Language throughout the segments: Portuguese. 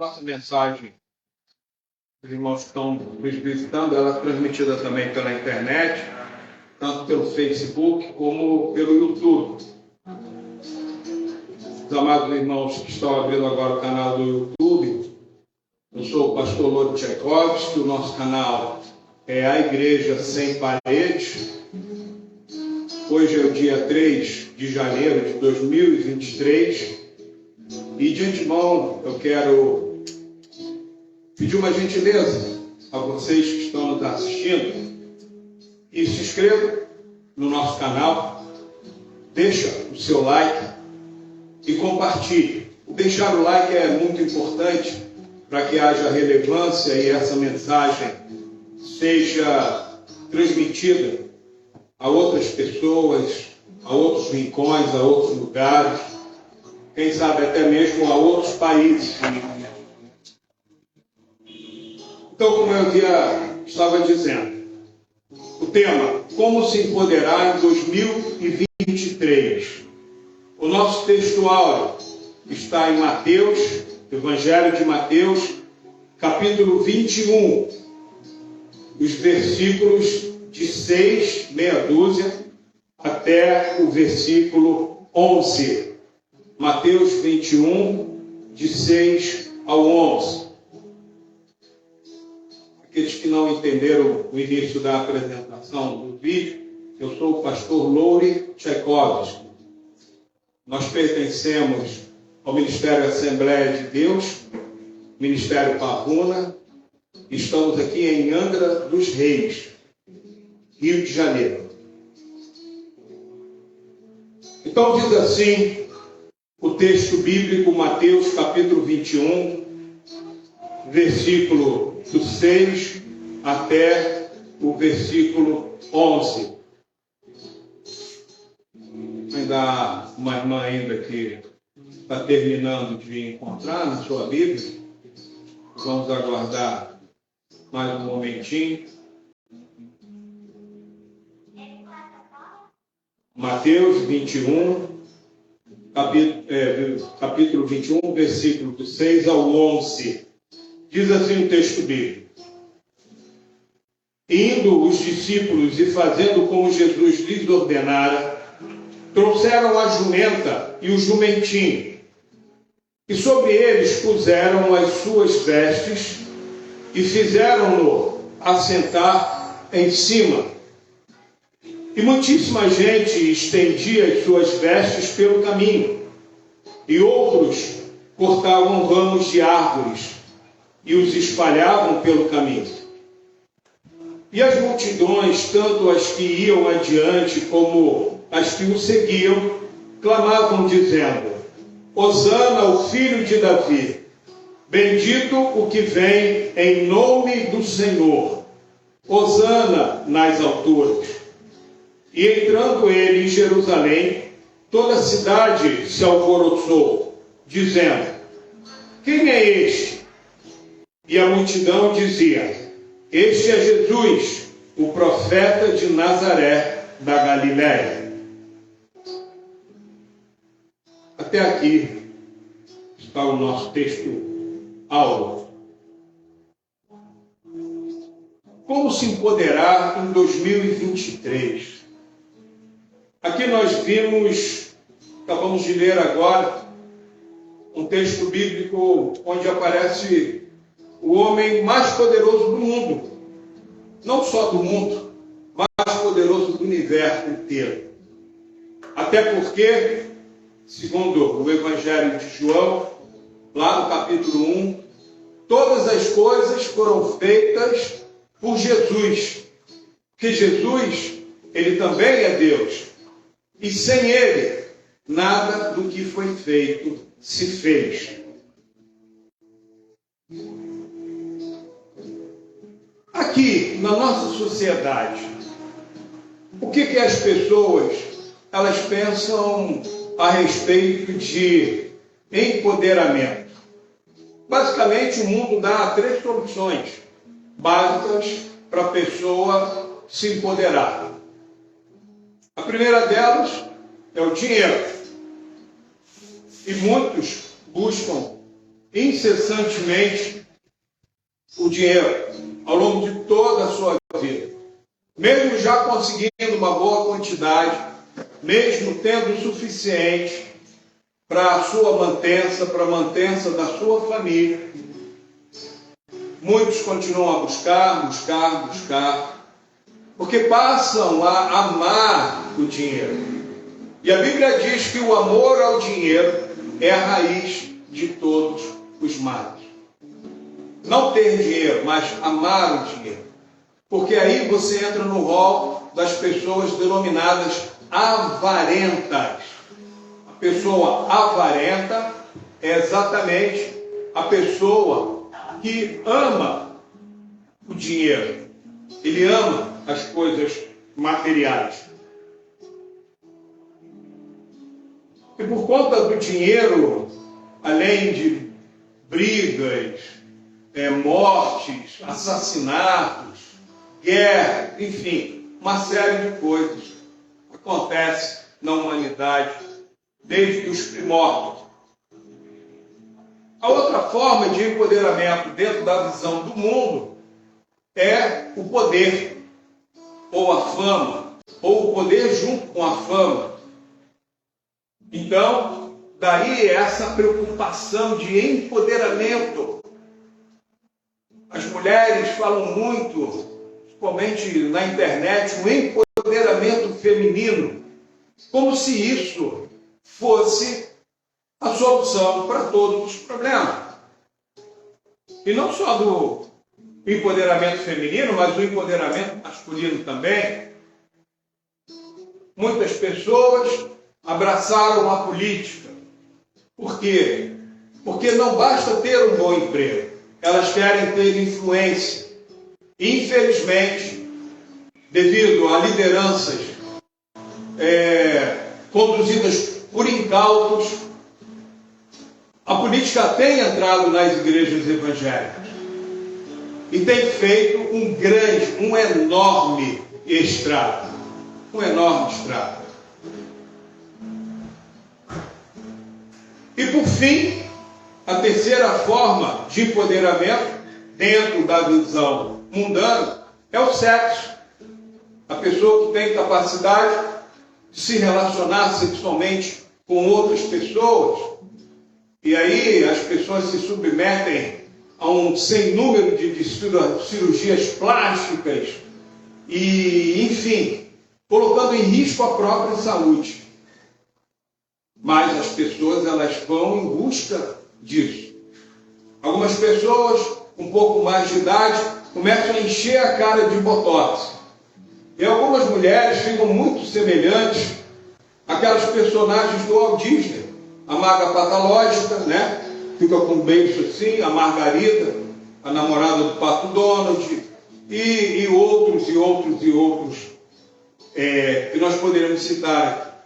Nossa mensagem, os irmãos que estão nos visitando, ela é transmitida também pela internet, tanto pelo Facebook como pelo YouTube. Os amados irmãos que estão abrindo agora o canal do YouTube, eu sou o pastor Louro Tchaikovsky, o nosso canal é a Igreja Sem Paredes. Hoje é o dia 3 de janeiro de 2023 e de antemão eu quero pedir uma gentileza a vocês que estão nos assistindo e se inscrevam no nosso canal, deixa o seu like e compartilhe. Deixar o like é muito importante para que haja relevância e essa mensagem seja transmitida a outras pessoas, a outros rincões, a outros lugares, quem sabe até mesmo a outros países. Então, como eu estava dizendo, o tema, como se empoderar em 2023. O nosso texto áureo está em Mateus, Evangelho de Mateus, capítulo 21, os versículos de 6, meia dúzia, até o versículo 11. Mateus 21, de 6 ao 11. Aqueles que não entenderam o início da apresentação do vídeo, eu sou o pastor Louro Tchaikovsky. Nós pertencemos ao Ministério Assembleia de Deus, Ministério Pavuna. Estamos aqui em Angra dos Reis, Rio de Janeiro. Então diz assim o texto bíblico, Mateus capítulo 21, versículo do 6 até o versículo 11. Ainda há uma irmã ainda que está terminando de encontrar na sua Bíblia. Vamos aguardar mais um momentinho. Mateus 21, capítulo 21, versículo do 6 ao 11. Diz assim o texto bíblico. Indo os discípulos e fazendo como Jesus lhes ordenara, trouxeram a jumenta e o jumentinho, e sobre eles puseram as suas vestes, e fizeram-no assentar em cima. E muitíssima gente estendia as suas vestes pelo caminho, e outros cortavam ramos de árvores, e os espalhavam pelo caminho. E as multidões, tanto as que iam adiante como as que o seguiam, clamavam dizendo: Hosana ao filho de Davi, bendito o que vem em nome do Senhor, Hosana nas alturas. E entrando ele em Jerusalém, toda a cidade se alvoroçou, dizendo: Quem é este? E a multidão dizia: Este é Jesus, o profeta de Nazaré da Galiléia. Até aqui está o nosso texto áureo. Como se empoderar em 2023? Aqui nós acabamos de ler agora, um texto bíblico onde aparece o homem mais poderoso do mundo. Não só do mundo, mais poderoso do universo inteiro. Até porque, segundo o Evangelho de João, lá no capítulo 1, todas as coisas foram feitas por Jesus. Porque Jesus, ele também é Deus. E sem ele, nada do que foi feito se fez. Aqui, na nossa sociedade, o que as pessoas elas pensam a respeito de empoderamento? Basicamente, o mundo dá 3 soluções básicas para a pessoa se empoderar. A primeira delas é o dinheiro. E muitos buscam incessantemente o dinheiro ao longo de toda a sua vida. Mesmo já conseguindo uma boa quantidade, mesmo tendo o suficiente para a sua mantença, para a mantença da sua família, muitos continuam a buscar, porque passam a amar o dinheiro. E a Bíblia diz que o amor ao dinheiro é a raiz de todos os males. Não ter dinheiro, mas amar o dinheiro. Porque aí você entra no rol das pessoas denominadas avarentas. A pessoa avarenta é exatamente a pessoa que ama o dinheiro. Ele ama as coisas materiais. E por conta do dinheiro, além de brigas, mortes, assassinatos, guerra, enfim, uma série de coisas acontece na humanidade desde os primórdios. A outra forma de empoderamento dentro da visão do mundo é o poder, ou a fama, ou o poder junto com a fama. Então, daí essa preocupação de empoderamento. As mulheres falam muito, principalmente na internet, o empoderamento feminino, como se isso fosse a solução para todos os problemas. E não só do empoderamento feminino, mas do empoderamento masculino também. Muitas pessoas abraçaram a política. Por quê? Porque não basta ter um bom emprego. Elas querem ter influência. Infelizmente, devido a lideranças conduzidas por incautos, a política tem entrado nas igrejas evangélicas e tem feito um enorme estrago. Um enorme estrago. E por fim, a terceira forma de empoderamento dentro da visão mundana é o sexo. A pessoa que tem capacidade de se relacionar sexualmente com outras pessoas. E aí as pessoas se submetem a um sem número de cirurgias plásticas e, enfim, colocando em risco a própria saúde. Mas as pessoas, elas vão em busca disso. Algumas pessoas, com um pouco mais de idade, começam a encher a cara de botox. E algumas mulheres ficam muito semelhantes àquelas personagens do Walt Disney. A maga patológica, né? Fica com um beijo assim, a Margarida, a namorada do Pato Donald, e outros, que nós poderíamos citar.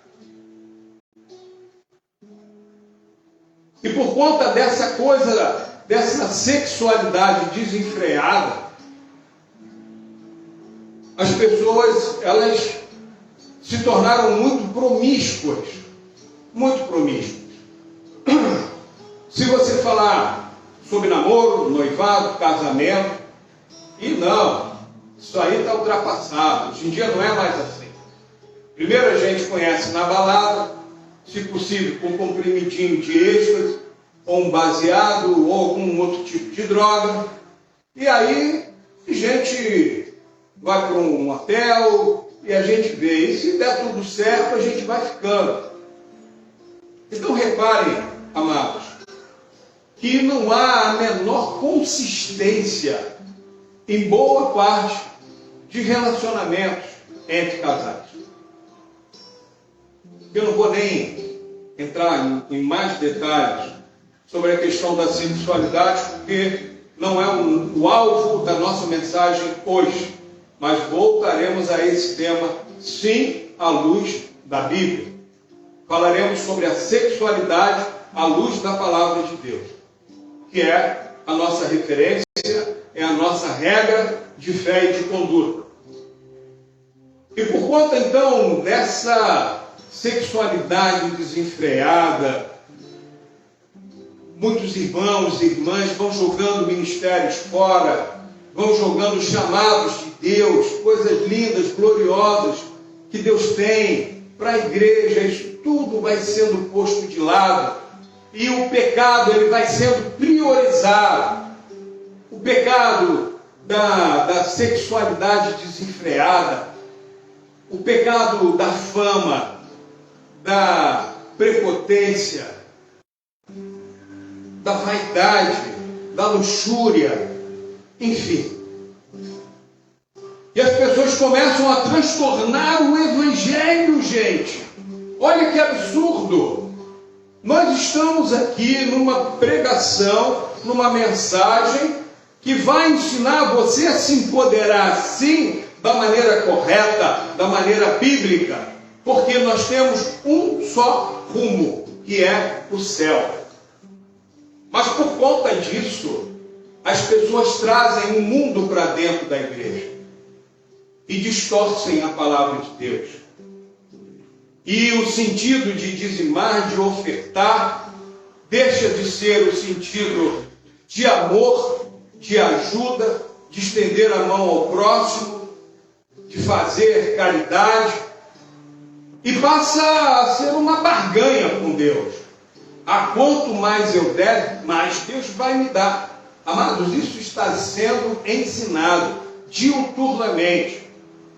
E por conta dessa coisa, dessa sexualidade desenfreada, as pessoas, elas se tornaram muito promíscuas. Muito promíscuas. Se você falar sobre namoro, noivado, casamento, e não, isso aí está ultrapassado. Hoje em dia não é mais assim. Primeiro a gente conhece na balada, se possível com um comprimidinho de êxtase, ou um baseado, ou algum outro tipo de droga. E aí a gente vai para um hotel e a gente vê. E se der tudo certo, a gente vai ficando. Então reparem, amados, que não há a menor consistência em boa parte de relacionamentos entre casais. Eu não vou nem entrar em mais detalhes sobre a questão da sexualidade, porque não é o alvo da nossa mensagem hoje. Mas voltaremos a esse tema, sim, à luz da Bíblia. Falaremos sobre a sexualidade à luz da palavra de Deus, que é a nossa referência, é a nossa regra de fé e de conduta. E por conta, então, dessa sexualidade desenfreada, muitos irmãos e irmãs vão jogando ministérios fora, vão jogando chamados de Deus, coisas lindas, gloriosas que Deus tem para a igreja. Isso tudo vai sendo posto de lado e o pecado ele vai sendo priorizado. O pecado da sexualidade desenfreada, o pecado da fama, da prepotência, da vaidade, da luxúria, enfim. E as pessoas começam a transtornar o evangelho, gente. Olha que absurdo. Nós estamos aqui numa pregação, numa mensagem que vai ensinar você a se empoderar, sim, da maneira correta, da maneira bíblica, porque nós temos um só rumo, que é o céu. Mas por conta disso, as pessoas trazem o mundo para dentro da igreja e distorcem a palavra de Deus. E o sentido de dizimar, de ofertar, deixa de ser o sentido de amor, de ajuda, de estender a mão ao próximo, de fazer caridade, e passa a ser uma barganha com Deus. A quanto mais eu der, mais Deus vai me dar. Amados, isso está sendo ensinado diuturnamente,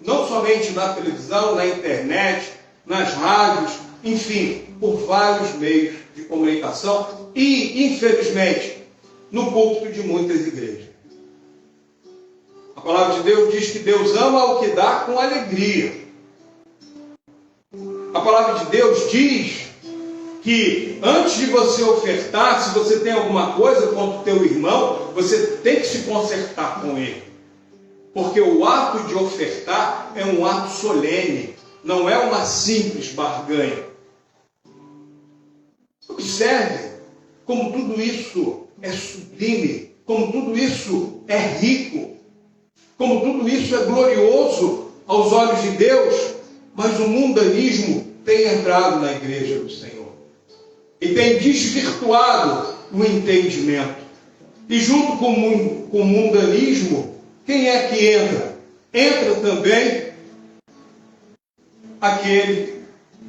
não somente na televisão, na internet, nas rádios, enfim, por vários meios de comunicação e, infelizmente, no púlpito de muitas igrejas. A palavra de Deus diz que Deus ama o que dá com alegria. A palavra de Deus diz que antes de você ofertar, se você tem alguma coisa contra o teu irmão, você tem que se consertar com ele. Porque o ato de ofertar é um ato solene, não é uma simples barganha. Observe como tudo isso é sublime, como tudo isso é rico, como tudo isso é glorioso aos olhos de Deus, mas o mundanismo tem entrado na igreja do Senhor e tem desvirtuado o entendimento. E junto com o mundanismo, quem é que entra? Entra também aquele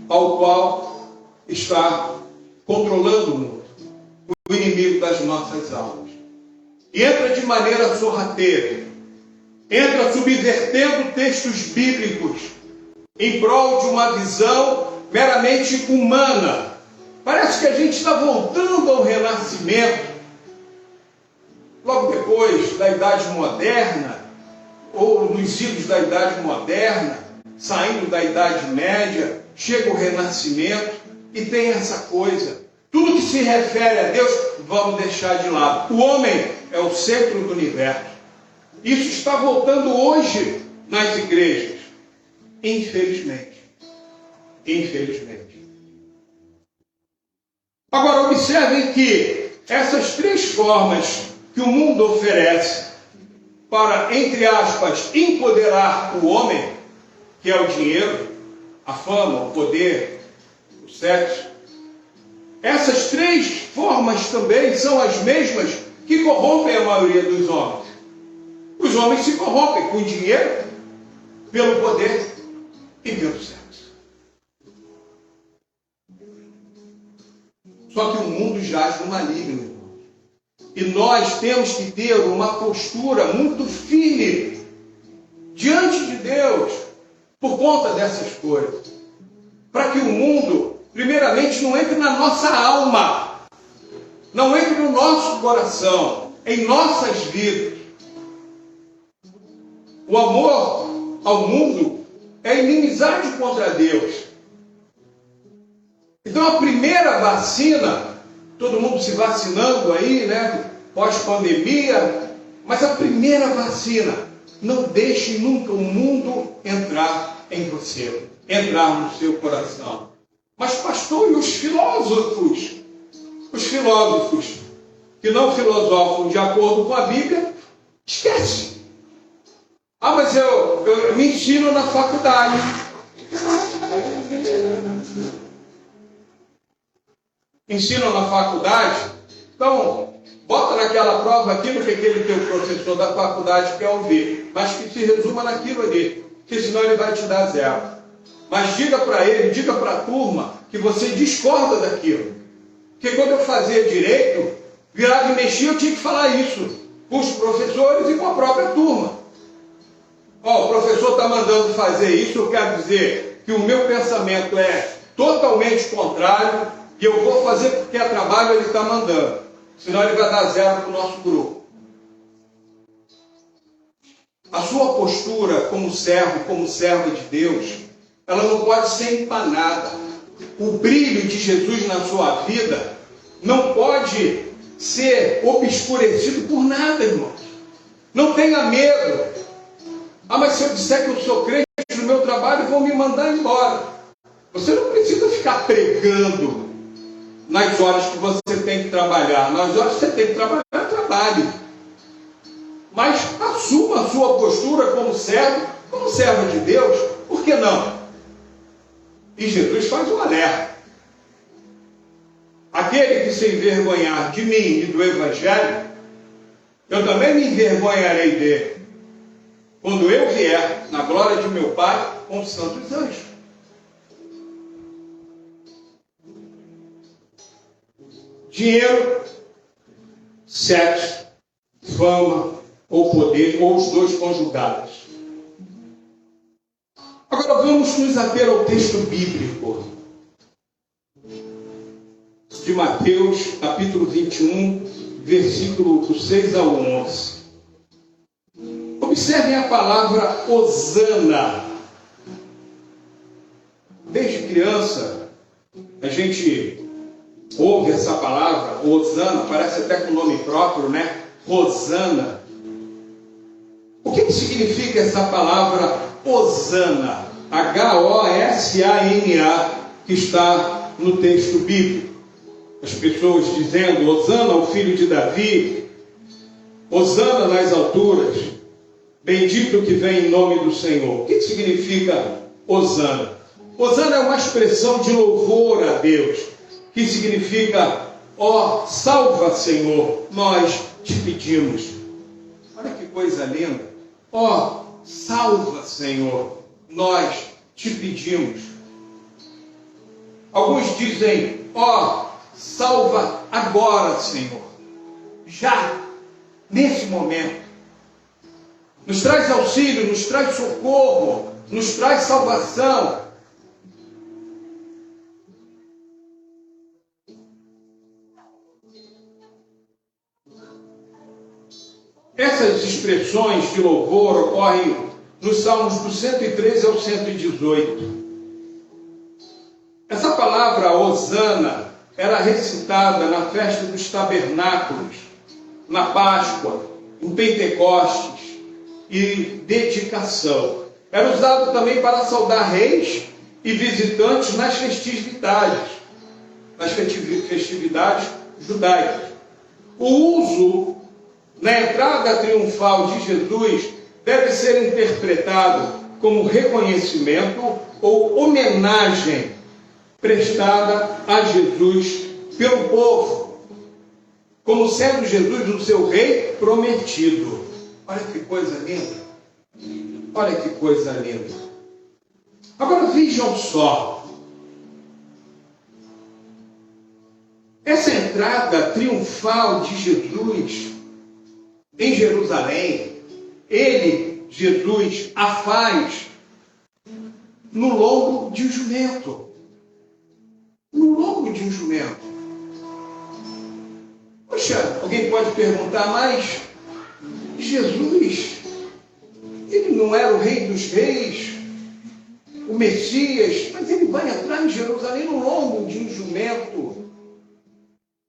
ao qual está controlando o mundo, o inimigo das nossas almas. E entra de maneira sorrateira, entra subvertendo textos bíblicos em prol de uma visão meramente humana. Parece que a gente está voltando ao Renascimento, logo depois da Idade Moderna, ou nos idos da Idade Moderna, saindo da Idade Média, chega o Renascimento e tem essa coisa. Tudo que se refere a Deus, vamos deixar de lado. O homem é o centro do universo. Isso está voltando hoje nas igrejas. Infelizmente. Infelizmente. Agora, observem que essas três formas que o mundo oferece para, entre aspas, empoderar o homem, que é o dinheiro, a fama, o poder, o sexo, essas três formas também são as mesmas que corrompem a maioria dos homens. Os homens se corrompem com dinheiro, pelo poder e pelo sexo. Só que o mundo jaz no maligno, irmão. E nós temos que ter uma postura muito firme diante de Deus por conta dessas coisas. Para que o mundo, primeiramente, não entre na nossa alma, não entre no nosso coração, em nossas vidas. O amor ao mundo é inimizade contra Deus. Então a primeira vacina, todo mundo se vacinando aí, né? Pós-pandemia, mas a primeira vacina, não deixe nunca o mundo entrar em você, entrar no seu coração. Mas pastor, e os filósofos? Os filósofos que não filosofam de acordo com a Bíblia, esquece. Ah, mas eu me ensino na faculdade. Ensinam na faculdade Então, bota naquela prova aquilo que aquele teu professor da faculdade quer ouvir, mas que se resuma naquilo ali, que senão ele vai te dar 0. Mas diga para ele, diga para a turma que você discorda daquilo. Porque quando eu fazia direito, virava e mexia, eu tinha que falar isso com os professores e com a própria turma. Ó, o professor está mandando fazer isso, eu quero dizer que o meu pensamento é totalmente contrário e eu vou fazer porque é trabalho ele está mandando. Senão ele vai dar 0 para o nosso grupo. A sua postura como servo, como serva de Deus, ela não pode ser empanada. O brilho de Jesus na sua vida não pode ser obscurecido por nada, irmãos. Não tenha medo. Ah, mas se eu disser que eu sou crente no meu trabalho, vão me mandar embora. Você não precisa ficar pregando nas horas que você tem que trabalhar. Nas horas que você tem que trabalhar, trabalhe. Mas assuma a sua postura como servo de Deus. Por que não? E Jesus faz um alerta. Aquele que se envergonhar de mim e do Evangelho, eu também me envergonharei dele, quando eu vier na glória de meu Pai com os santos anjos. Dinheiro, sexo, fama ou poder, ou os dois conjugados. Agora vamos nos ater ao texto bíblico de Mateus, capítulo 21, versículo 6 ao 11. Observem a palavra hosana. Desde criança, a gente ouve essa palavra, hosana, parece até com nome próprio, né? Hosana. O que significa essa palavra hosana? H-O-S-A-N-A, que está no texto bíblico. As pessoas dizendo, hosana ao filho de Davi, hosana nas alturas, bendito que vem em nome do Senhor. O que significa hosana? Hosana é uma expressão de louvor a Deus, que significa, ó, salva Senhor, nós te pedimos. Olha que coisa linda. Ó, salva Senhor, nós te pedimos. Alguns dizem, ó, salva agora, Senhor. Já, nesse momento. Nos traz auxílio, nos traz socorro, nos traz salvação. Essas expressões de louvor ocorrem nos Salmos do 113 ao 118. Essa palavra hosana era recitada na festa dos tabernáculos, na Páscoa, em Pentecostes e dedicação. Era usado também para saudar reis e visitantes nas festividades judaicas. O uso na entrada triunfal de Jesus deve ser interpretado como reconhecimento ou homenagem prestada a Jesus pelo povo, como sendo Jesus o seu rei prometido. Olha que coisa linda. Olha que coisa linda. Agora vejam só. Essa entrada triunfal de Jesus em Jerusalém, Jesus, a faz no lombo de um jumento. No lombo de um jumento. Poxa, alguém pode perguntar, mas Jesus, ele não era o rei dos reis, o Messias, mas ele vai entrar em Jerusalém no lombo de um jumento.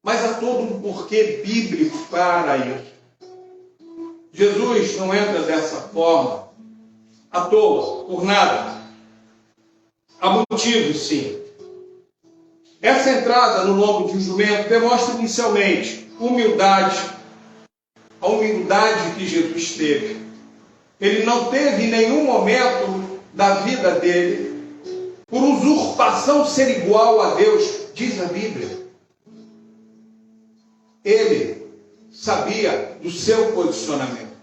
Mas há todo um porquê bíblico para isso. Jesus não entra dessa forma à toa, por nada. Há motivos, sim. Essa entrada no lombo de um jumento demonstra inicialmente humildade, a humildade que Jesus teve. Ele não teve em nenhum momento da vida dele, por usurpação, ser igual a Deus, diz a Bíblia. ele sabia do seu posicionamento.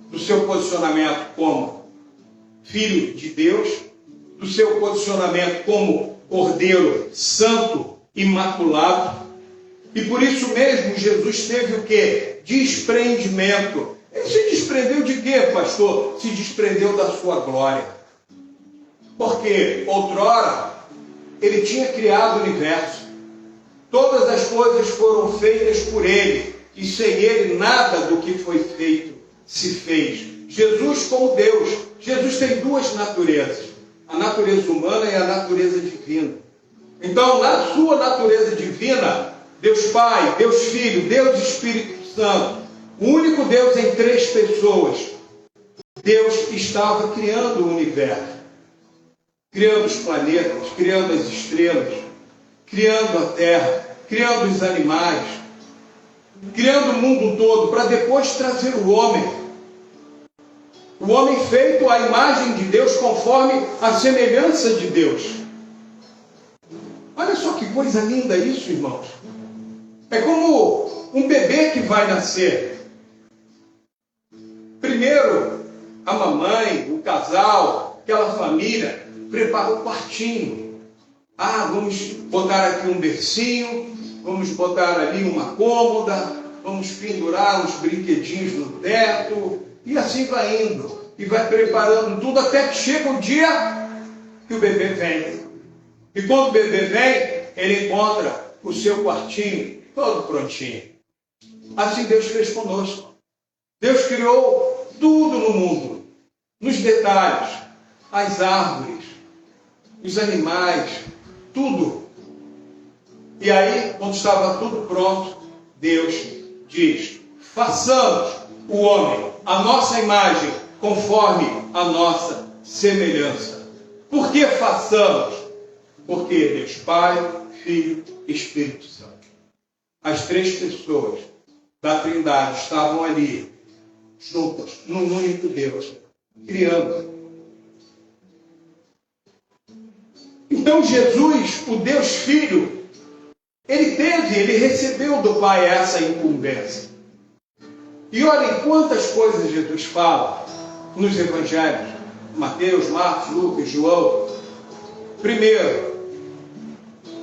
Do seu posicionamento como filho de Deus, do seu posicionamento como cordeiro santo, imaculado. E por isso mesmo Jesus teve o quê? Desprendimento. Ele se desprendeu de quê, pastor? Se desprendeu da sua glória. Porque outrora ele tinha criado o universo. Todas as coisas foram feitas por ele. E sem ele nada do que foi feito se fez. Jesus como Deus. Jesus tem duas naturezas. A natureza humana e a natureza divina. Então, na sua natureza divina, Deus Pai, Deus Filho, Deus Espírito Santo, o único Deus em três pessoas, Deus estava criando o universo, criando os planetas, criando as estrelas, criando a terra, criando os animais, criando o mundo todo, para depois trazer o homem. O homem feito à imagem de Deus, conforme a semelhança de Deus. Olha só que coisa linda isso, irmãos. É como um bebê que vai nascer. Primeiro, a mamãe, o casal, aquela família, prepara o quartinho. Vamos botar aqui um bercinho, vamos botar ali uma cômoda, vamos pendurar uns brinquedinhos no teto, e assim vai indo. E vai preparando tudo até que chega o dia que o bebê vem. E quando o bebê vem, ele encontra o seu quartinho todo prontinho. Assim Deus fez conosco. Deus criou tudo no mundo, nos detalhes, as árvores, os animais, tudo. E aí, quando estava tudo pronto, Deus diz: façamos o homem, a nossa imagem, conforme a nossa semelhança. Por que façamos? Porque Deus Pai, Filho e Espírito Santo, as três pessoas da Trindade estavam ali, juntas, num único Deus, criando. Então Jesus, o Deus Filho, ele recebeu do Pai essa incumbência. E olhem quantas coisas Jesus fala nos evangelhos, Mateus, Marcos, Lucas, João. Primeiro,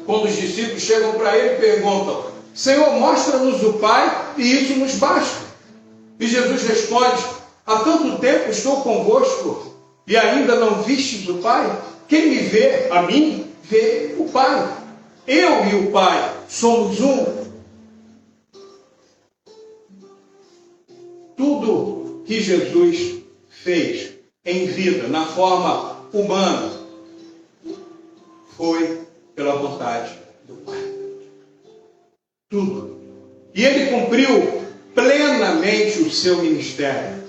quando os discípulos chegam para ele e perguntam: Senhor, mostra-nos o Pai e isso nos basta. E Jesus responde: há tanto tempo estou convosco e ainda não vistes o Pai? Quem me vê, a mim, vê o Pai. Eu e o Pai somos um. Tudo que Jesus fez em vida, na forma humana, foi pela vontade do Pai. Tudo. E ele cumpriu plenamente o seu ministério.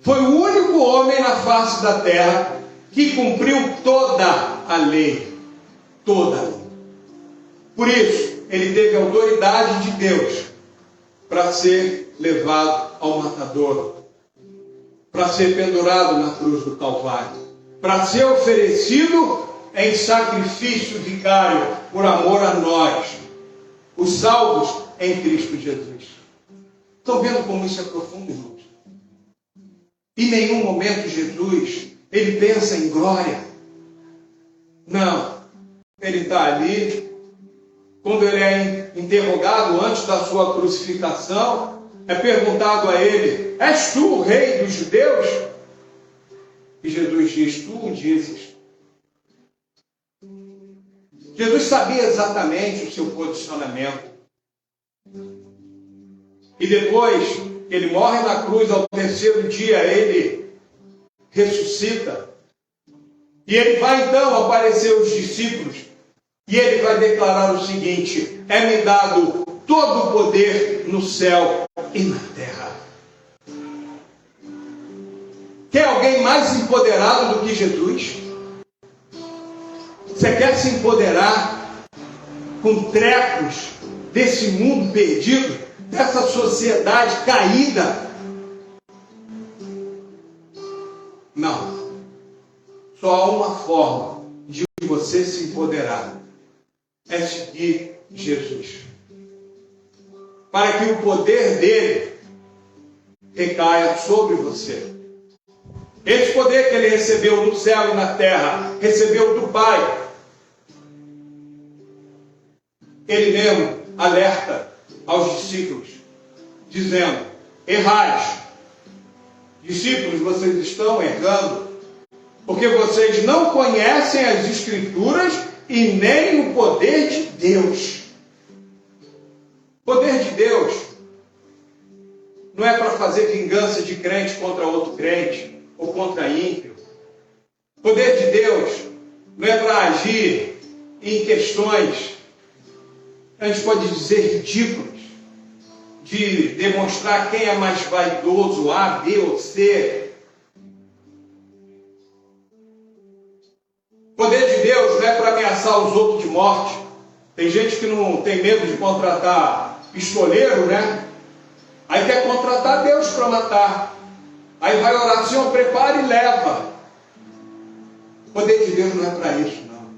Foi o único homem na face da terra que cumpriu toda a lei. Toda a lei. Por isso, ele teve autoridade de Deus para ser levado ao matadouro, para ser pendurado na cruz do Calvário, para ser oferecido em sacrifício vicário por amor a nós, os salvos em Cristo Jesus. Estão vendo como isso é profundo, irmãos? Em nenhum momento Jesus, ele pensa em glória. Não. Ele está ali. Quando ele é interrogado antes da sua crucificação, é perguntado a ele: és tu o rei dos judeus? E Jesus diz: tu o dizes. Jesus sabia exatamente o seu posicionamento. E depois que ele morre na cruz, ao terceiro dia ele ressuscita. E ele vai então aparecer aos discípulos. E ele vai declarar o seguinte: é-me dado todo o poder no céu e na terra. Quer alguém mais empoderado do que Jesus? Você quer se empoderar com trecos desse mundo perdido, dessa sociedade caída? Não. Só há uma forma de você se empoderar: é seguir Jesus. para que o poder dele recaia sobre você. Esse poder que ele recebeu no céu e na terra, recebeu do Pai. Ele mesmo alerta aos discípulos, dizendo: errais. Discípulos, vocês estão errando, porque vocês não conhecem as Escrituras e nem o poder de Deus. O poder de Deus não é para fazer vingança de crente contra outro crente, ou contra ímpio. O poder de Deus não é para agir em questões, a gente pode dizer, ridículas, de demonstrar quem é mais vaidoso, A, B ou C. O poder de Deus não é para ameaçar os outros de morte. Tem gente que não tem medo de contratar pistoleiro, né? Aí quer contratar Deus para matar. Aí vai orar, Senhor, prepara e leva. O poder de Deus não é para isso, não.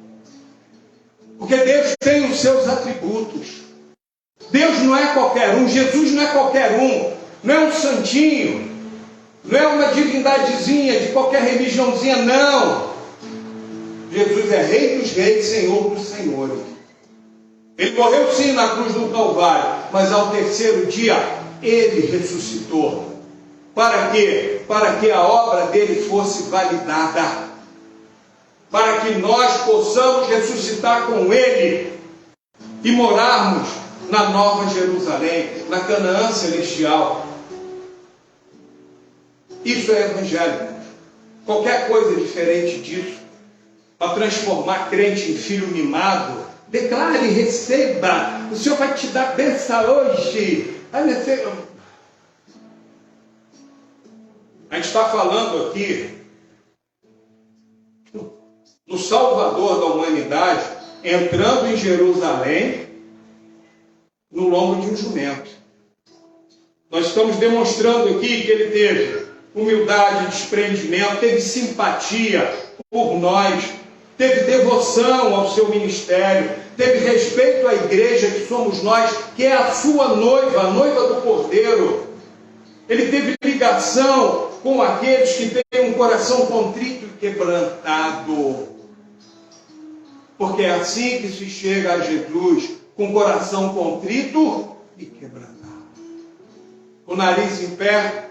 Porque Deus tem os seus atributos. Deus não é qualquer um, Jesus não é qualquer um, não é um santinho, não é uma divindadezinha de qualquer religiãozinha, não. Jesus é Rei dos Reis, Senhor dos Senhores. Ele morreu sim na cruz do Calvário, mas ao terceiro dia ele ressuscitou. Para quê? Para que a obra dele fosse validada. Para que nós possamos ressuscitar com ele e morarmos na Nova Jerusalém, na Canaã celestial. Isso é evangelho. Qualquer coisa diferente disso, para transformar crente em filho mimado, declare, receba. O Senhor vai te dar bênção hoje. A gente está falando aqui do Salvador da humanidade entrando em Jerusalém no lombo de um jumento. Nós estamos demonstrando aqui que ele teve humildade, desprendimento, teve simpatia por nós, teve devoção ao seu ministério, teve respeito à igreja que somos nós, que é a sua noiva, a noiva do Cordeiro. Ele teve ligação com aqueles que têm um coração contrito e quebrantado. Porque é assim que se chega a Jesus, com o coração contrito e quebrantado. O nariz em pé,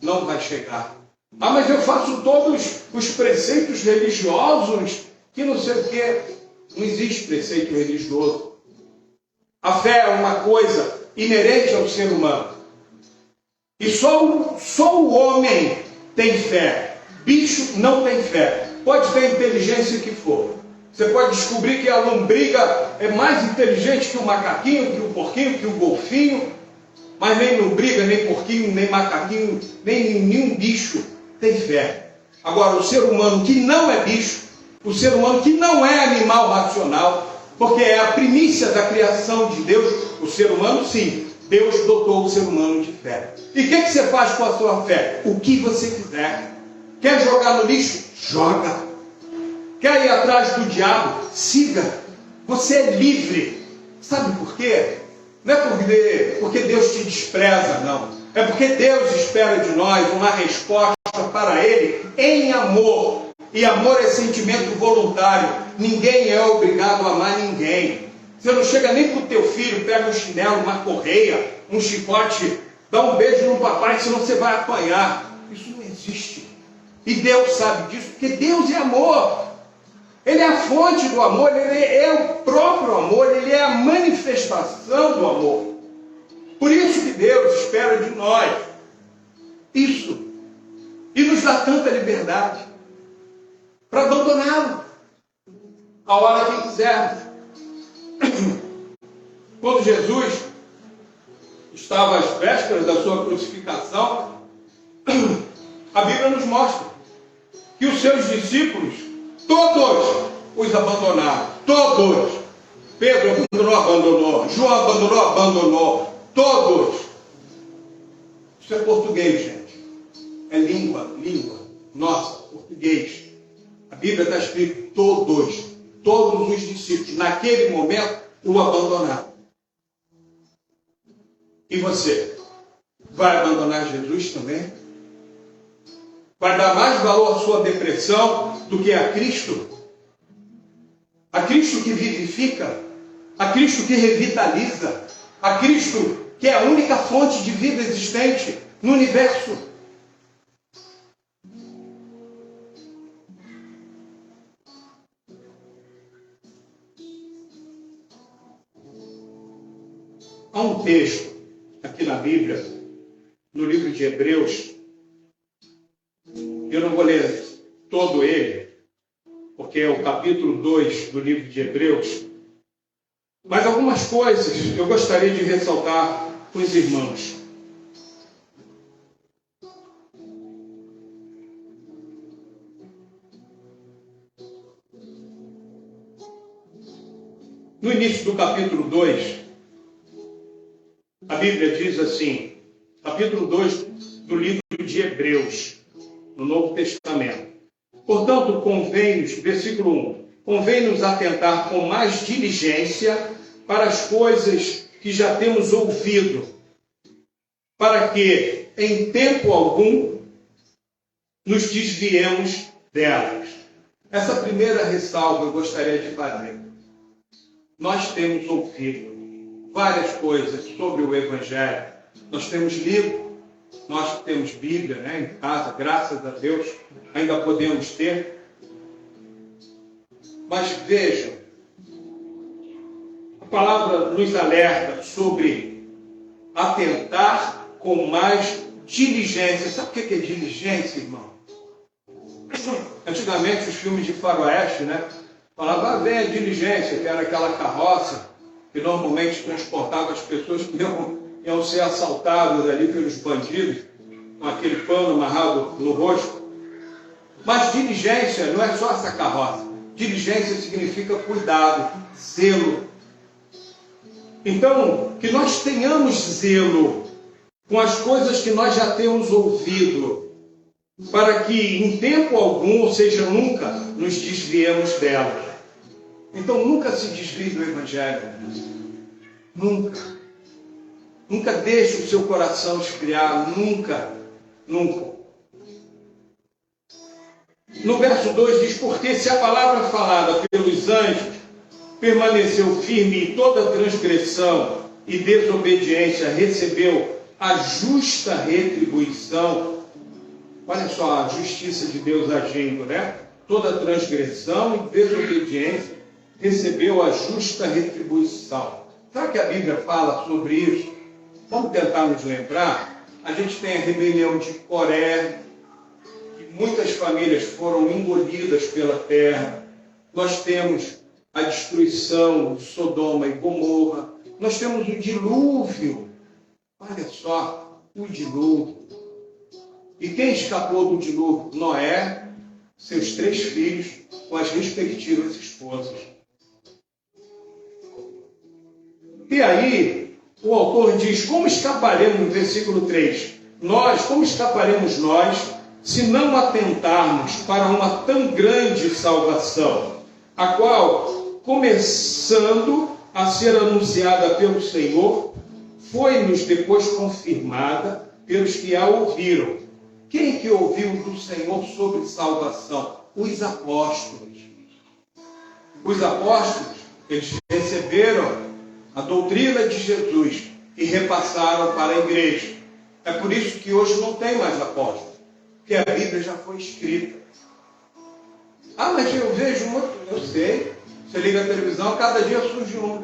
não vai chegar. Ah, mas eu faço todos os preceitos religiosos, que não sei o quê. Não existe preceito religioso. A fé é uma coisa inerente ao ser humano. E só o homem tem fé. Bicho não tem fé. Pode ter inteligência que for. Você pode descobrir que a lombriga é mais inteligente que o macaquinho, que o porquinho, que o golfinho. Mas nem lombriga, nem porquinho, nem macaquinho, nem nenhum bicho tem fé. Agora, o ser humano que não é bicho, o ser humano que não é animal racional, porque é a primícia da criação de Deus, o ser humano sim, Deus dotou o ser humano de fé. E o que você faz com a sua fé? O que você quiser. Quer jogar no lixo? Joga. Quer ir atrás do diabo? Siga. Você é livre. Sabe por quê? Não é porque Deus te despreza, não. É porque Deus espera de nós uma resposta para Ele em amor. E amor é sentimento voluntário. Ninguém é obrigado a amar ninguém. Você não chega nem para o teu filho, pega um chinelo, uma correia, um chicote, dá um beijo no papai, senão você vai apanhar. Isso não existe. E Deus sabe disso, porque Deus é amor. Ele é a fonte do amor, ele é o próprio amor, ele é a manifestação do amor. Por isso que Deus espera de nós isso. E nos dá tanta liberdade para abandoná-lo a hora que quisermos. Quando Jesus estava às vésperas da sua crucificação, a Bíblia nos mostra que os seus discípulos, todos os abandonaram. Todos. Pedro abandonou. João abandonou. Todos. Isso é português, gente. É língua. Nossa, português. A Bíblia está escrito todos. Todos os discípulos, naquele momento, o abandonaram. E você? Vai abandonar Jesus também? Vai dar mais valor à sua depressão do que a Cristo? A Cristo que vivifica? A Cristo que revitaliza? A Cristo que é a única fonte de vida existente no universo? Há um texto aqui na Bíblia, no livro de Hebreus. Eu não vou ler todo ele, porque é o capítulo 2 do livro de Hebreus. Mas algumas coisas eu gostaria de ressaltar com os irmãos. No início do capítulo 2, a Bíblia diz assim, capítulo 2 do livro de Hebreus, no Novo Testamento. Portanto, convém-nos, versículo 1, convém-nos atentar com mais diligência para as coisas que já temos ouvido, para que, em tempo algum, nos desviemos delas. Essa primeira ressalva eu gostaria de fazer. Nós temos ouvido várias coisas sobre o Evangelho. Nós temos lido, nós temos Bíblia, em casa, graças a Deus, ainda podemos ter. Mas vejam, a palavra nos alerta sobre atentar com mais diligência. Sabe o que é diligência, irmão? Antigamente, os filmes de faroeste, falavam, vem a diligência, que era aquela carroça que normalmente transportava as pessoas que iam ser assaltadas ali pelos bandidos, com aquele pano amarrado no rosto. Mas diligência não é só essa carroça. Diligência significa cuidado, zelo. Então, que nós tenhamos zelo com as coisas que nós já temos ouvido, para que em tempo algum, ou seja, nunca, nos desviemos delas. Então, nunca se desvie do Evangelho. Nunca. Nunca deixe o seu coração esfriar. Nunca. Nunca. No verso 2 diz, porque se a palavra falada pelos anjos permaneceu firme e toda transgressão e desobediência recebeu a justa retribuição. Olha só a justiça de Deus agindo, Toda transgressão e desobediência recebeu a justa retribuição. Sabe que a Bíblia fala sobre isso? Vamos tentar nos lembrar? A gente tem a rebelião de Coré, que muitas famílias foram engolidas pela terra. Nós temos a destruição de Sodoma e Gomorra. Nós temos o dilúvio. Olha só, o dilúvio. E quem escapou do dilúvio? Noé, seus 3 filhos, com as respectivas esposas. E aí, o autor diz, como escaparemos, no versículo 3, como escaparemos nós, se não atentarmos para uma tão grande salvação, a qual, começando a ser anunciada pelo Senhor, foi-nos depois confirmada pelos que a ouviram. Quem que ouviu do Senhor sobre salvação? Os apóstolos. Os apóstolos, eles receberam a doutrina de Jesus e repassaram para a igreja. É por isso que hoje não tem mais apóstolos, porque a Bíblia já foi escrita. Ah, mas eu vejo muito, eu sei. Você liga a televisão, cada dia surge um.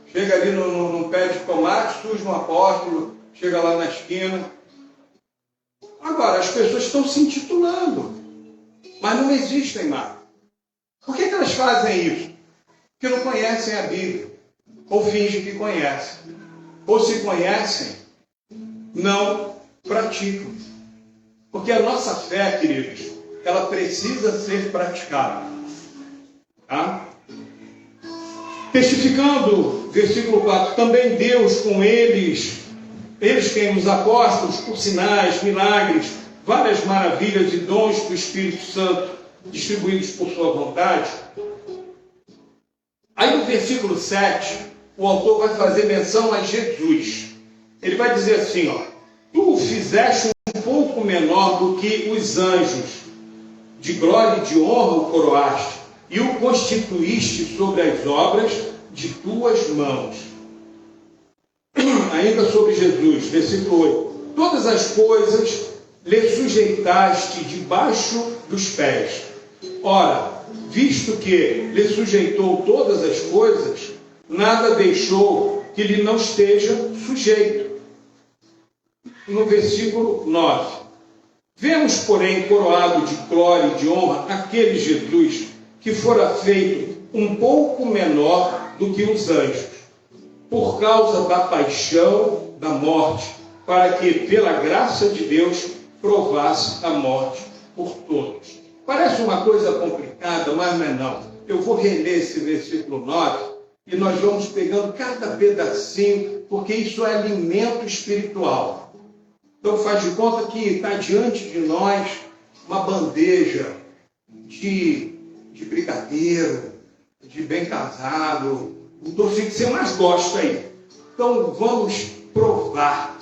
Chega ali num pé de tomate, surge um apóstolo, chega lá na esquina. Agora, as pessoas estão se intitulando, mas não existem mais. Por que elas fazem isso? Porque não conhecem a Bíblia, ou fingem que conhecem. Ou se conhecem, não praticam. Porque a nossa fé, queridos, ela precisa ser praticada. Tá? Testificando, versículo 4, também Deus com eles quem os apóstolos, por sinais, milagres, várias maravilhas e dons do Espírito Santo, distribuídos por sua vontade. Aí no versículo 7, o autor vai fazer menção a Jesus. Ele vai dizer assim, ó: tu o fizeste um pouco menor do que os anjos, de glória e de honra o coroaste, e o constituíste sobre as obras de tuas mãos. Ainda sobre Jesus, versículo 8: todas as coisas lhe sujeitaste debaixo dos pés. Ora, visto que lhe sujeitou todas as coisas, nada deixou que lhe não esteja sujeito. No versículo 9: vemos, porém, coroado de glória e de honra aquele Jesus que fora feito um pouco menor do que os anjos, por causa da paixão da morte, para que, pela graça de Deus, provasse a morte por todos. Parece uma coisa complicada, mas não é não. Eu vou reler esse versículo 9 e nós vamos pegando cada pedacinho, porque isso é alimento espiritual. Então faz de conta que está diante de nós uma bandeja de brigadeiro, de bem casado, o docinho que você mais gosta aí. Então vamos provar,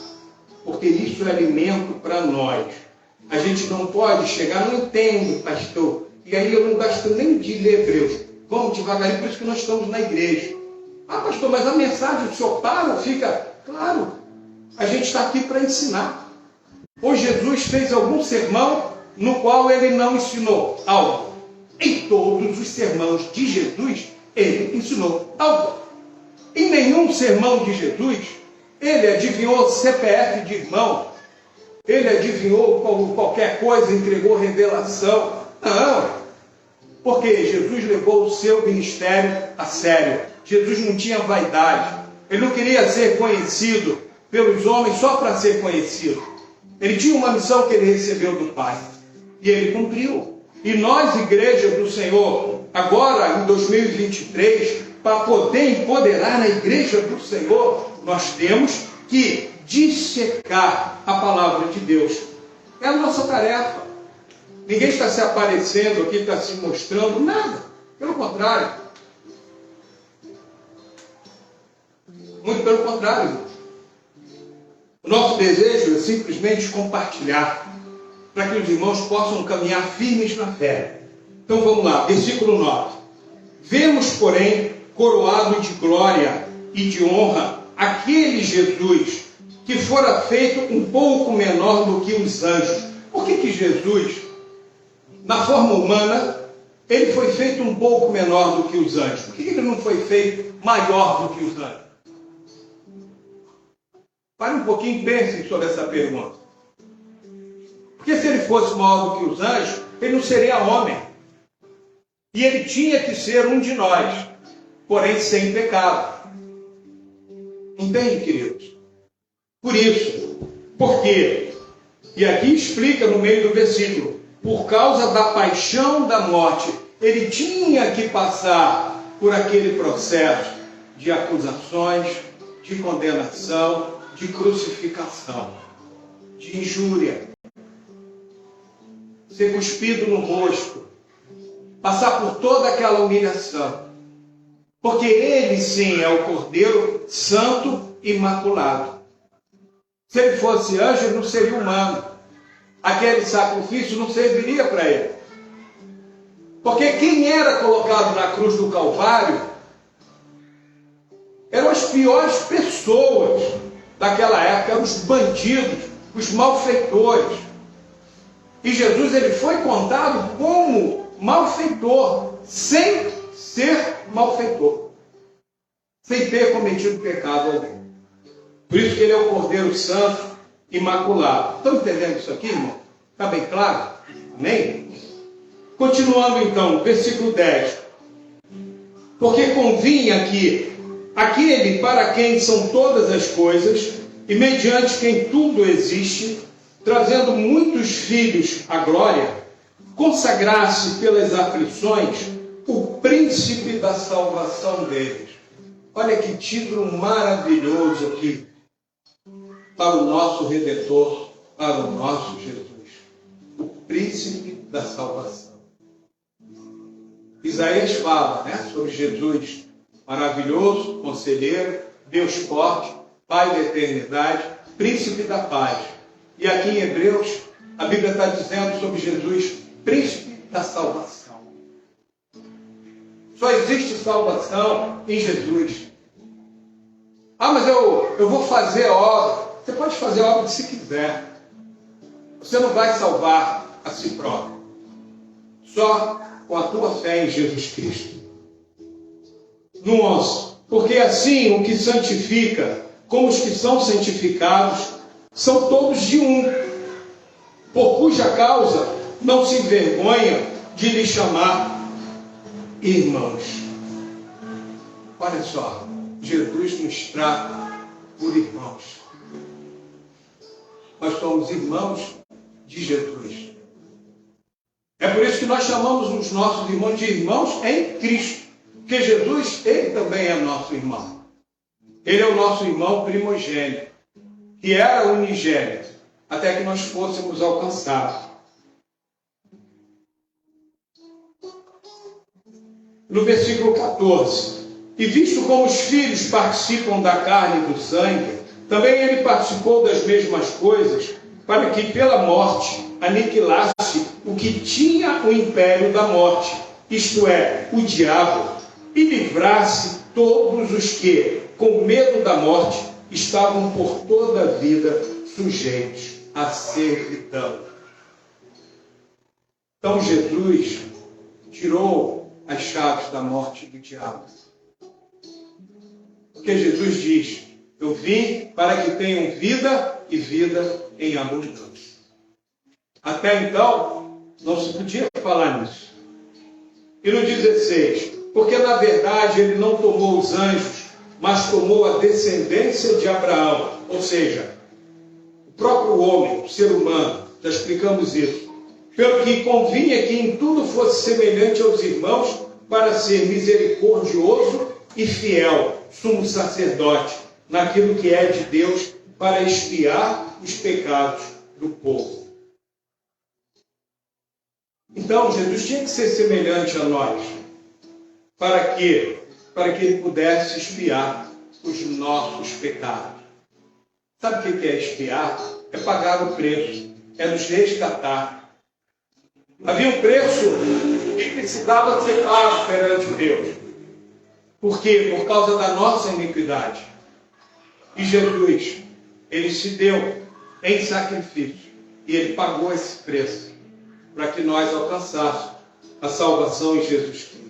porque isso é alimento para nós. A gente não pode chegar, não entendo, pastor, e aí eu não gosto nem de ler Hebreus. Vamos devagarinho, por isso que nós estamos na igreja. Ah, pastor, mas a mensagem, o senhor para, fica... Claro, a gente está aqui para ensinar. Hoje Jesus fez algum sermão no qual ele não ensinou algo. Em todos os sermões de Jesus, ele ensinou algo. Em nenhum sermão de Jesus, ele adivinhou CPF de irmão, ele adivinhou qualquer coisa, entregou revelação. Não, porque Jesus levou o seu ministério a sério. Jesus não tinha vaidade. Ele não queria ser conhecido pelos homens só para ser conhecido. Ele tinha uma missão que ele recebeu do Pai. E ele cumpriu. E nós, igreja do Senhor, agora em 2023, para poder empoderar na igreja do Senhor, nós temos que dissecar a palavra de Deus. É a nossa tarefa. Ninguém está se aparecendo aqui, está se mostrando, nada. Pelo contrário. Muito pelo contrário. O nosso desejo é simplesmente compartilhar, para que os irmãos possam caminhar firmes na fé. Então vamos lá, versículo 9. Vemos, porém, coroado de glória e de honra aquele Jesus que fora feito um pouco menor do que os anjos. Por que Jesus, na forma humana, ele foi feito um pouco menor do que os anjos? Por que ele não foi feito maior do que os anjos? Pare um pouquinho e pensem sobre essa pergunta. Porque se ele fosse maior do que os anjos, ele não seria homem. E ele tinha que ser um de nós, porém sem pecado. Entende, queridos? Por isso, por quê? E aqui explica no meio do versículo: por causa da paixão da morte, ele tinha que passar por aquele processo de acusações, de condenação, de crucificação, de injúria, ser cuspido no rosto, passar por toda aquela humilhação, porque ele sim é o Cordeiro Santo Imaculado. Se ele fosse anjo, ele não seria humano. Aquele sacrifício não serviria para ele. Porque quem era colocado na cruz do Calvário eram as piores pessoas daquela época, eram os bandidos, os malfeitores. E Jesus, ele foi contado como malfeitor, sem ser malfeitor, sem ter cometido pecado algum. Por isso que ele é o Cordeiro Santo Imaculado. Estão entendendo isso aqui, irmão? Está bem claro? Amém? Continuando então, versículo 10. Porque convinha que aquele para quem são todas as coisas, e mediante quem tudo existe, trazendo muitos filhos à glória, consagrasse pelas aflições o príncipe da salvação deles. Olha que título maravilhoso aqui para o nosso Redentor, para o nosso Jesus. O príncipe da salvação. Isaías fala, sobre Jesus, maravilhoso, conselheiro, Deus forte, Pai da eternidade, príncipe da paz. E aqui em Hebreus, a Bíblia está dizendo sobre Jesus, príncipe da salvação. Só existe salvação em Jesus. Ah, mas eu vou fazer obra. Você pode fazer obra se quiser. Você não vai salvar a si próprio. Só com a tua fé em Jesus Cristo. No 11. Porque assim o que santifica, como os que são santificados, são todos de um, por cuja causa não se envergonha de lhe chamar irmãos. Olha só, Jesus nos trata por irmãos. Nós somos irmãos de Jesus. É por isso que nós chamamos os nossos irmãos de irmãos em Cristo. Porque Jesus, ele também é nosso irmão. Ele é o nosso irmão primogênito, que era unigênito, até que nós fôssemos alcançados. No versículo 14. E visto como os filhos participam da carne e do sangue, também ele participou das mesmas coisas, para que pela morte aniquilasse o que tinha o império da morte, isto é, o diabo, e livrasse todos os que, com medo da morte, estavam por toda a vida sujeitos à servidão. Então Jesus tirou as chaves da morte do diabo. Porque Jesus diz, eu vim para que tenham vida e vida em abundância. Até então, não se podia falar nisso. E no 16, porque na verdade ele não tomou os anjos, mas tomou a descendência de Abraão, ou seja, o próprio homem, o ser humano, já explicamos isso, pelo que convinha que em tudo fosse semelhante aos irmãos, para ser misericordioso e fiel, sumo sacerdote, naquilo que é de Deus, para expiar os pecados do povo. Então, Jesus tinha que ser semelhante a nós. Para quê? Para que ele pudesse expiar os nossos pecados. Sabe o que é expiar? É pagar o preço. É nos resgatar. Havia um preço que precisava ser pago perante Deus. Por quê? Por causa da nossa iniquidade. E Jesus, ele se deu em sacrifício. E ele pagou esse preço para que nós alcançássemos a salvação em Jesus Cristo.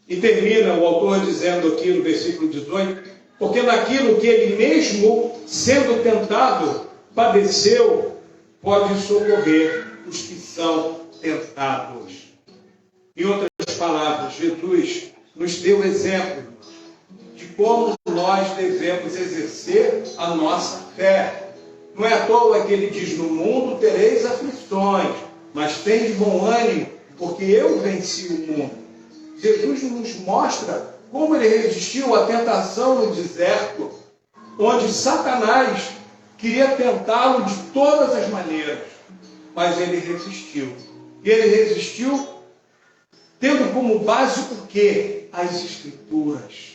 E termina o autor dizendo aqui no versículo 18, porque naquilo que ele mesmo, sendo tentado, padeceu, pode socorrer os que são tentados. Em outras palavras, Jesus nos deu exemplo de como nós devemos exercer a nossa fé. Não é à toa que ele diz, no mundo tereis aflições, mas tem de bom ânimo, porque eu venci o mundo. Jesus nos mostra como ele resistiu à tentação no deserto, onde Satanás queria tentá-lo de todas as maneiras, mas ele resistiu. E ele resistiu tendo como base o quê? As Escrituras.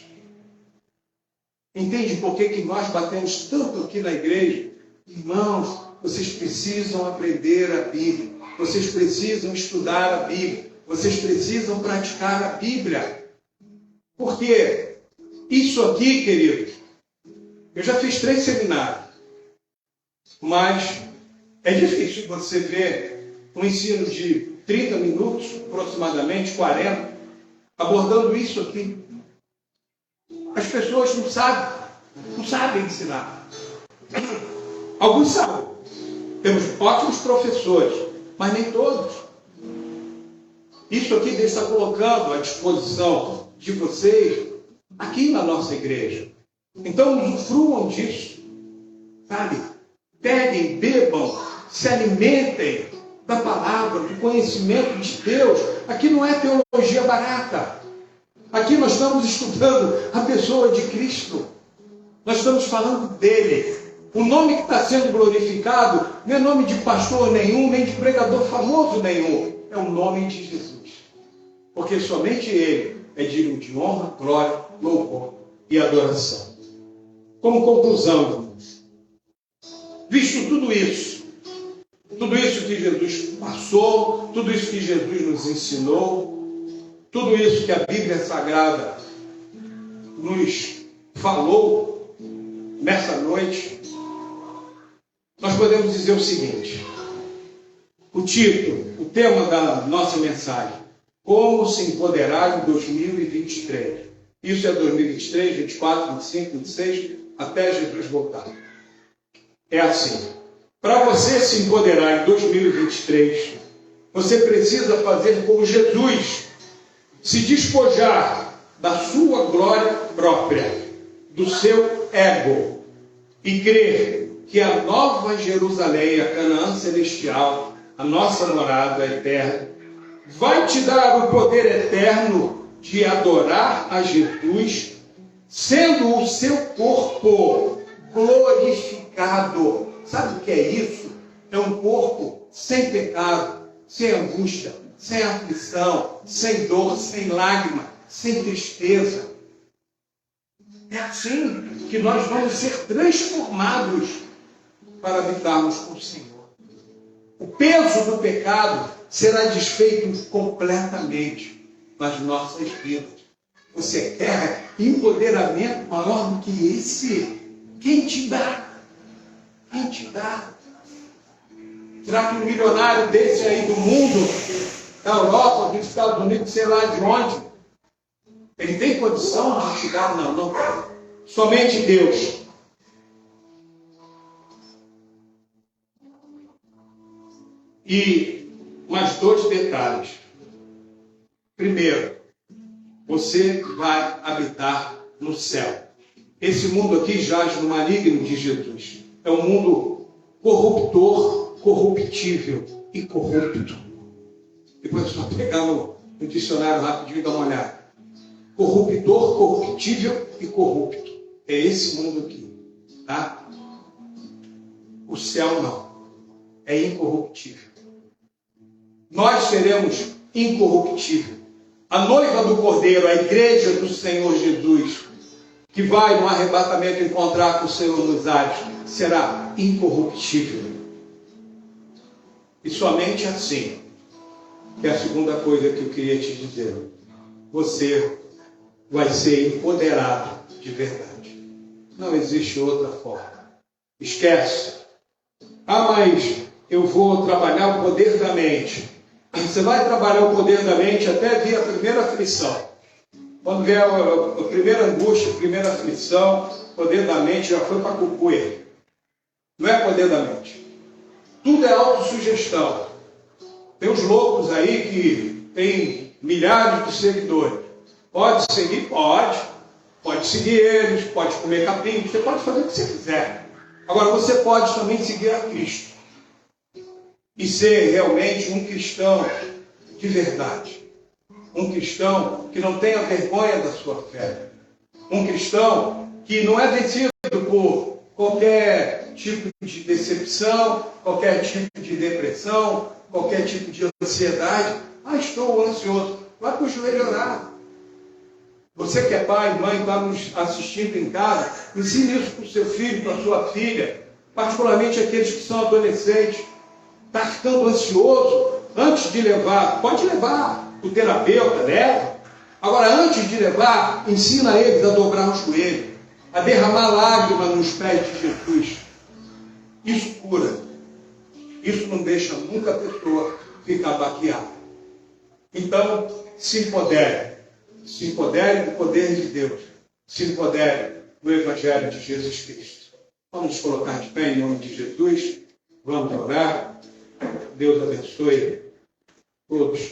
Entende por que nós batemos tanto aqui na igreja? Irmãos, vocês precisam aprender a Bíblia. Vocês precisam estudar a Bíblia. Vocês precisam praticar a Bíblia. Porque isso aqui, queridos, eu já fiz 3 seminários. Mas é difícil você ver um ensino de 30 minutos, aproximadamente 40, abordando isso aqui. As pessoas não sabem ensinar. Alguns sabem. Temos ótimos professores, mas nem todos. Isso aqui Deus está colocando à disposição de vocês aqui na nossa igreja. Então, usufruam disso. Sabe? Peguem, bebam, se alimentem da palavra, do conhecimento de Deus. Aqui não é teologia barata. Aqui nós estamos estudando a pessoa de Cristo. Nós estamos falando dele. O nome que está sendo glorificado não é nome de pastor nenhum, nem de pregador famoso nenhum. É o nome de Jesus. Porque somente ele é digno de honra, glória, louvor e adoração. Como conclusão, visto tudo isso que Jesus passou, tudo isso que Jesus nos ensinou, tudo isso que a Bíblia Sagrada nos falou nessa noite, nós podemos dizer o seguinte: o título, o tema da nossa mensagem: como se empoderar em 2023. Isso é 2023, 24, 25, 26, até Jesus voltar. É assim. Para você se empoderar em 2023, você precisa fazer como Jesus, se despojar da sua glória própria, do seu ego, e crer que a nova Jerusalém, a Canaã celestial, a nossa morada eterna, vai te dar o poder eterno de adorar a Jesus, sendo o seu corpo glorificado. Sabe o que é isso? É um corpo sem pecado, sem angústia, sem aflição, sem dor, sem lágrima, sem tristeza. É assim que nós vamos ser transformados para habitarmos com o Senhor. O peso do pecado será desfeito completamente nas nossas vidas. Você quer empoderamento maior do que esse? Quem te dá? Quem te dá? Será que um milionário desse aí do mundo, da Europa, dos Estados Unidos, sei lá de onde, ele tem condição de te dar? Não, não. Somente Deus. E mais dois detalhes. Primeiro, você vai habitar no céu. Esse mundo aqui jaz no maligno de Jesus. É um mundo corruptor, corruptível e corrupto. Depois é só pegar no dicionário rapidinho e dar uma olhada. Corruptor, corruptível e corrupto. É esse mundo aqui. Tá? O céu não. É incorruptível. Nós seremos incorruptível. A noiva do Cordeiro, a igreja do Senhor Jesus, que vai no arrebatamento encontrar com o Senhor nos ares, será incorruptível. E somente assim, que é a segunda coisa que eu queria te dizer, você vai ser empoderado de verdade. Não existe outra forma. Esquece. Ah, mas eu vou trabalhar o poder da mente. Você vai trabalhar o poder da mente até vir a primeira aflição. Quando vier a primeira angústia, a primeira aflição, o poder da mente já foi para cucuia. Não é poder da mente. Tudo é autossugestão. Tem uns loucos aí que tem milhares de seguidores. Pode seguir? Pode. Pode seguir eles, pode comer capim, você pode fazer o que você quiser. Agora você pode também seguir a Cristo. E ser realmente um cristão de verdade. Um cristão que não tenha vergonha da sua fé. Um cristão que não é vencido por qualquer tipo de decepção, qualquer tipo de depressão, qualquer tipo de ansiedade. Ah, estou ansioso. Vai para o joelho orar. Você que é pai, mãe, está nos assistindo em casa, ensine isso para o seu filho, para a sua filha, particularmente aqueles que são adolescentes. Está ficando ansioso, antes de levar, pode levar o terapeuta, leva. Agora, antes de levar, ensina eles a dobrar o joelho, a derramar lágrimas nos pés de Jesus. Isso cura. Isso não deixa nunca a pessoa ficar baqueada. Então, se empodere. Se empodere do poder de Deus. Se empodere do Evangelho de Jesus Cristo. Vamos nos colocar de pé em nome de Jesus. Vamos orar. Deus abençoe todos.